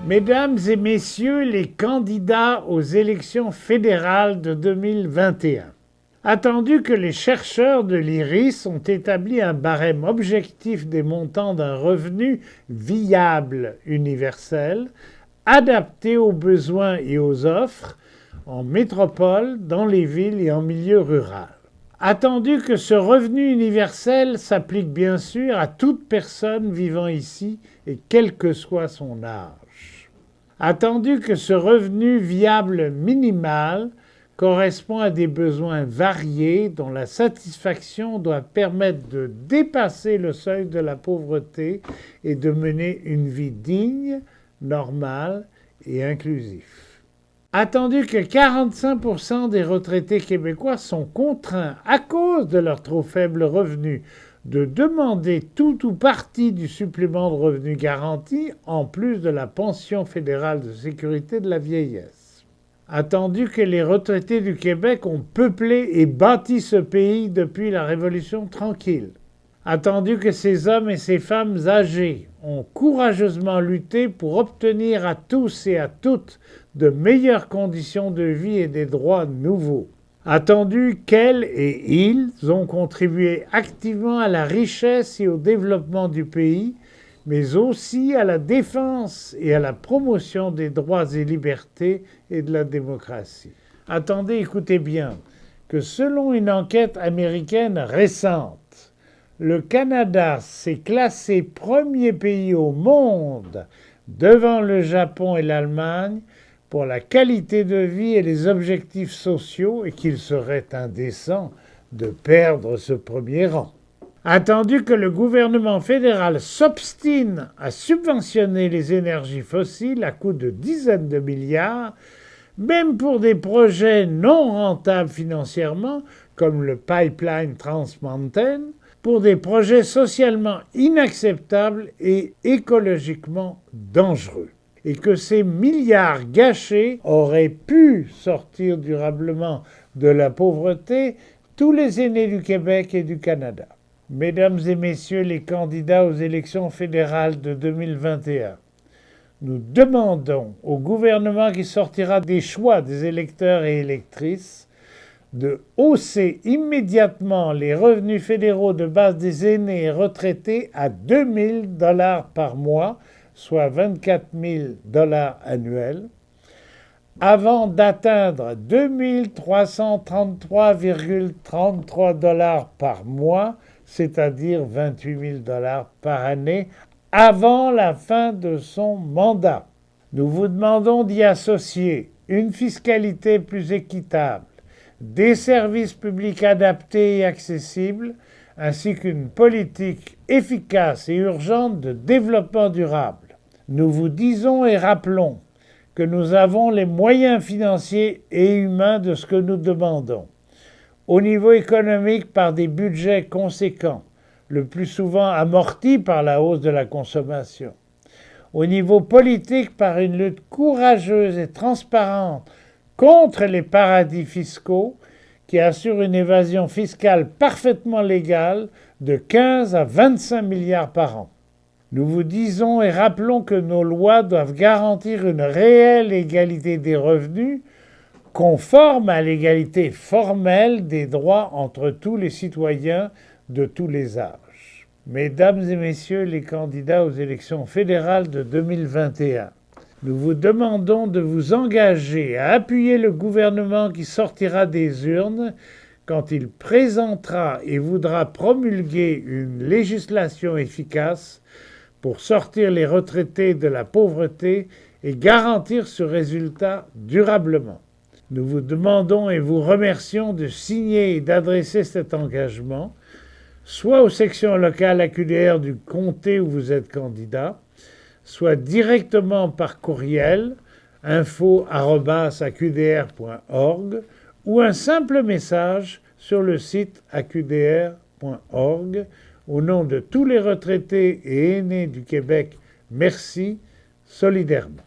Mesdames et messieurs les candidats aux élections fédérales de 2021, attendu que les chercheurs de l'IRIS ont établi un barème objectif des montants d'un revenu viable universel, adapté aux besoins et aux offres en métropole, dans les villes et en milieu rural. Attendu que ce revenu universel s'applique bien sûr à toute personne vivant ici et quel que soit son âge. Attendu que ce revenu viable minimal correspond à des besoins variés dont la satisfaction doit permettre de dépasser le seuil de la pauvreté et de mener une vie digne, normale et inclusive. Attendu que 45% des retraités québécois sont contraints, à cause de leur trop faible revenu, de demander tout ou partie du supplément de revenu garanti, en plus de la pension fédérale de sécurité de la vieillesse. Attendu que les retraités du Québec ont peuplé et bâti ce pays depuis la Révolution tranquille. Attendu que ces hommes et ces femmes âgés ont courageusement lutté pour obtenir à tous et à toutes de meilleures conditions de vie et des droits nouveaux. Attendu qu'elles et ils ont contribué activement à la richesse et au développement du pays, mais aussi à la défense et à la promotion des droits et libertés et de la démocratie. Attendez, écoutez bien, que selon une enquête américaine récente, le Canada s'est classé premier pays au monde, devant le Japon et l'Allemagne, pour la qualité de vie et les objectifs sociaux, et qu'il serait indécent de perdre ce premier rang. Attendu que le gouvernement fédéral s'obstine à subventionner les énergies fossiles à coût de dizaines de milliards, même pour des projets non rentables financièrement, comme le pipeline Trans Mountain, pour des projets socialement inacceptables et écologiquement dangereux. Et que ces milliards gâchés auraient pu sortir durablement de la pauvreté tous les aînés du Québec et du Canada. Mesdames et messieurs les candidats aux élections fédérales de 2021, nous demandons au gouvernement qui sortira des choix des électeurs et électrices de hausser immédiatement les revenus fédéraux de base des aînés et retraités à 2 000 $ par mois, soit 24 000 $ annuels, avant d'atteindre 2 333,33 $ par mois, c'est-à-dire 28 000 $ par année, avant la fin de son mandat. Nous vous demandons d'y associer une fiscalité plus équitable, des services publics adaptés et accessibles, ainsi qu'une politique efficace et urgente de développement durable. Nous vous disons et rappelons que nous avons les moyens financiers et humains de ce que nous demandons. Au niveau économique, par des budgets conséquents, le plus souvent amortis par la hausse de la consommation. Au niveau politique, par une lutte courageuse et transparente contre les paradis fiscaux qui assurent une évasion fiscale parfaitement légale de 15 à 25 milliards par an. Nous vous disons et rappelons que nos lois doivent garantir une réelle égalité des revenus, conforme à l'égalité formelle des droits entre tous les citoyens de tous les âges. Mesdames et messieurs les candidats aux élections fédérales de 2021, nous vous demandons de vous engager à appuyer le gouvernement qui sortira des urnes quand il présentera et voudra promulguer une législation efficace pour sortir les retraités de la pauvreté et garantir ce résultat durablement. Nous vous demandons et vous remercions de signer et d'adresser cet engagement, soit aux sections locales AQDR du comté où vous êtes candidat, soit directement par courriel info@aqdr.org ou un simple message sur le site aqdr.org. Au nom de tous les retraités et aînés du Québec, merci solidairement.